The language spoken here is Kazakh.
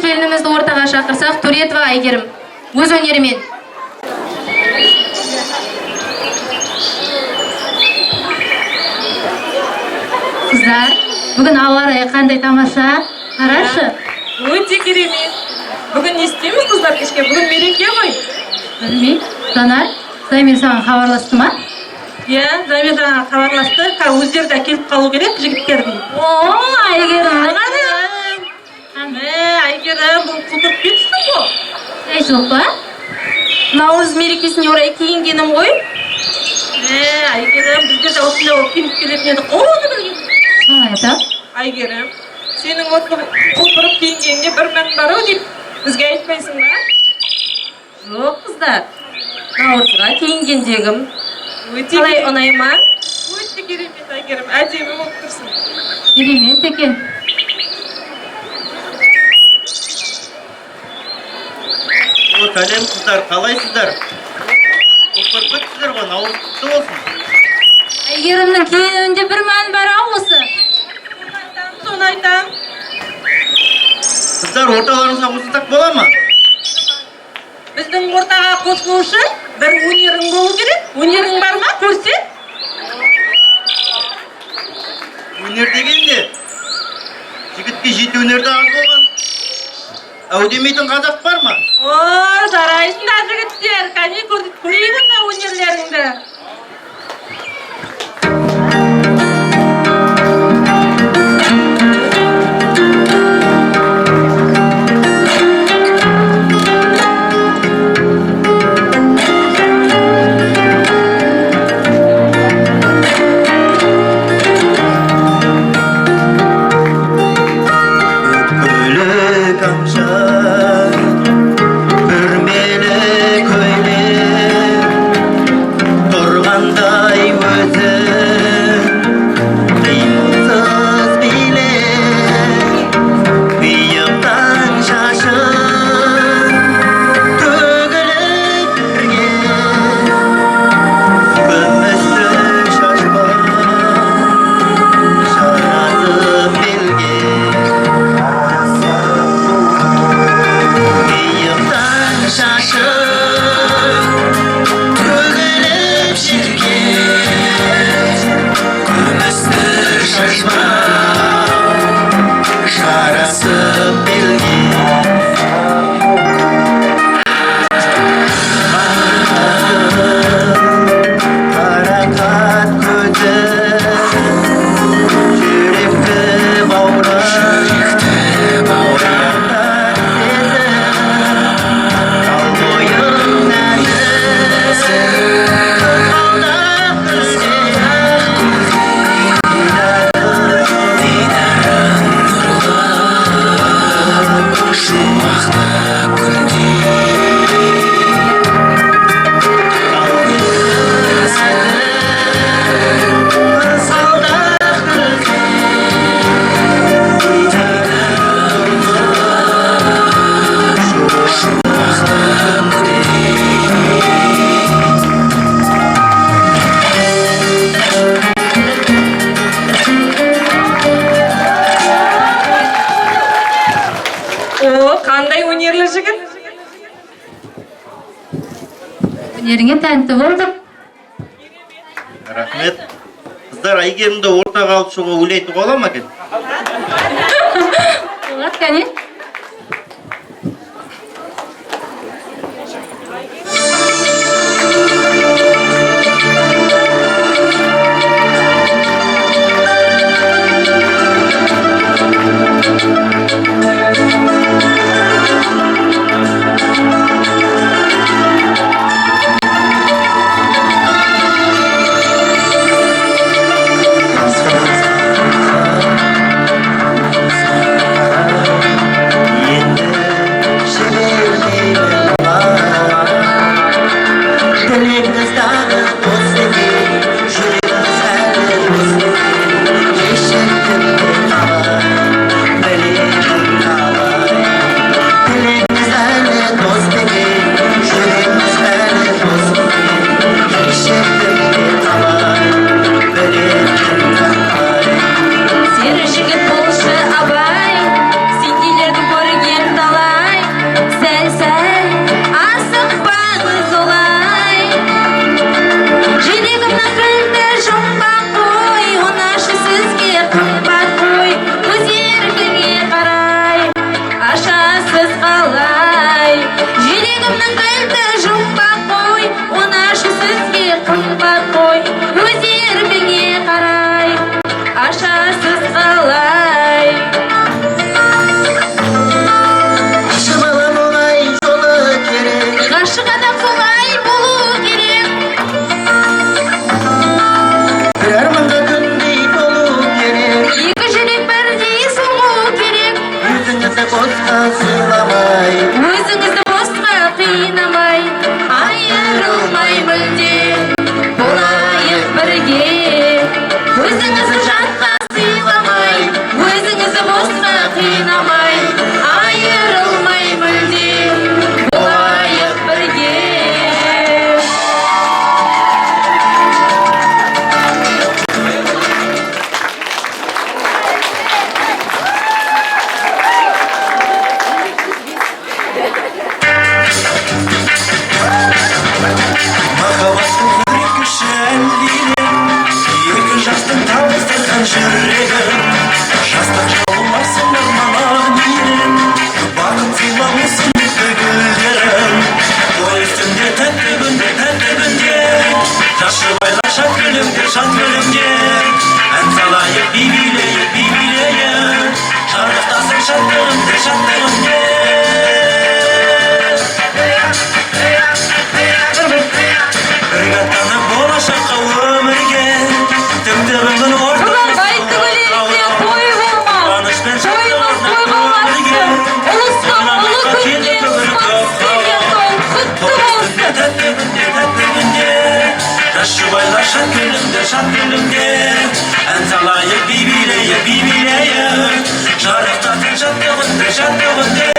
келінімізді ортаға шақырсақ, Туретова Айгерім өз өнерімен. Қыздар, бүгін ауа райы қандай тамаша? Қарашы. Өте керемет. Бүгін не істейміз қыздар кешке? Бүгін мереке ғой. Білмей, Жанар, Займен саған хабарласты ма? Иә, Займен жаңа хабарласты. Өздері де келіп қалу керек, жігіттердің. О, Айгерім. Айгерім, бұл құлдырып кетсің ғой. Әй жоқ па? Наурыз мерекесіне орай киінгенім ғой. Айгерім, біздер де осындай болып киініп келетін едік. Оны білген. Солай айтам. Айгерім, сенің осы құлпырып киінгеніне бір мән бар ау деп бізге айтпайсың ба? Жоқ қыздар, наурызға киінгендегім қалай ұнай ма? Өте керемет Айгерім, әдемі болып тұрсың. Керемет екен. Сәлем қыздар, қалайсыздар? Құлпырып кеттіңдер ғой, наурыз құтты болсын. Айгерімнің киінуінде бір мән бар ау осы. Соны айтам. Қыздар, орталарыңызға қосылсақ бола ма? Біздің ортаға қосылу үшін бір өнерің болу керек. Өнерің бар ма? Көрсет. Өнер дегенде, жігітке жеті өнерді аз болған. Әудемейтін қазақ бар ма? Жарайсың да жігіттер. Кәне көрейін да өнерлеріңді. Қандай өнерлі жігіт? Өнеріңе тәнті болдық. Рахмет. Қыздар, Айгерімді ортаға алып шығуға ойлайтуға ола ма екен? Болады, кәне? Yaşasın şirregim Yastık yolmasın ırmalar mirim Bakın filamışsın bir güllerim O üstünde tatlı günde Yaşı baylar şat gülümce En salayı bibileye Şarkıktasın şatlığımde Irgattanı bolaşakka ömürge Tümdürümün Бүгін байты бөлерінде той болмас. Тойымыз той болмасын. Ұлыстың ұлы күнінен ұстасымен той құтты болсын. Yaşı baylar şat gülümde En salayı bibileye Şarkıktasın şatlığımde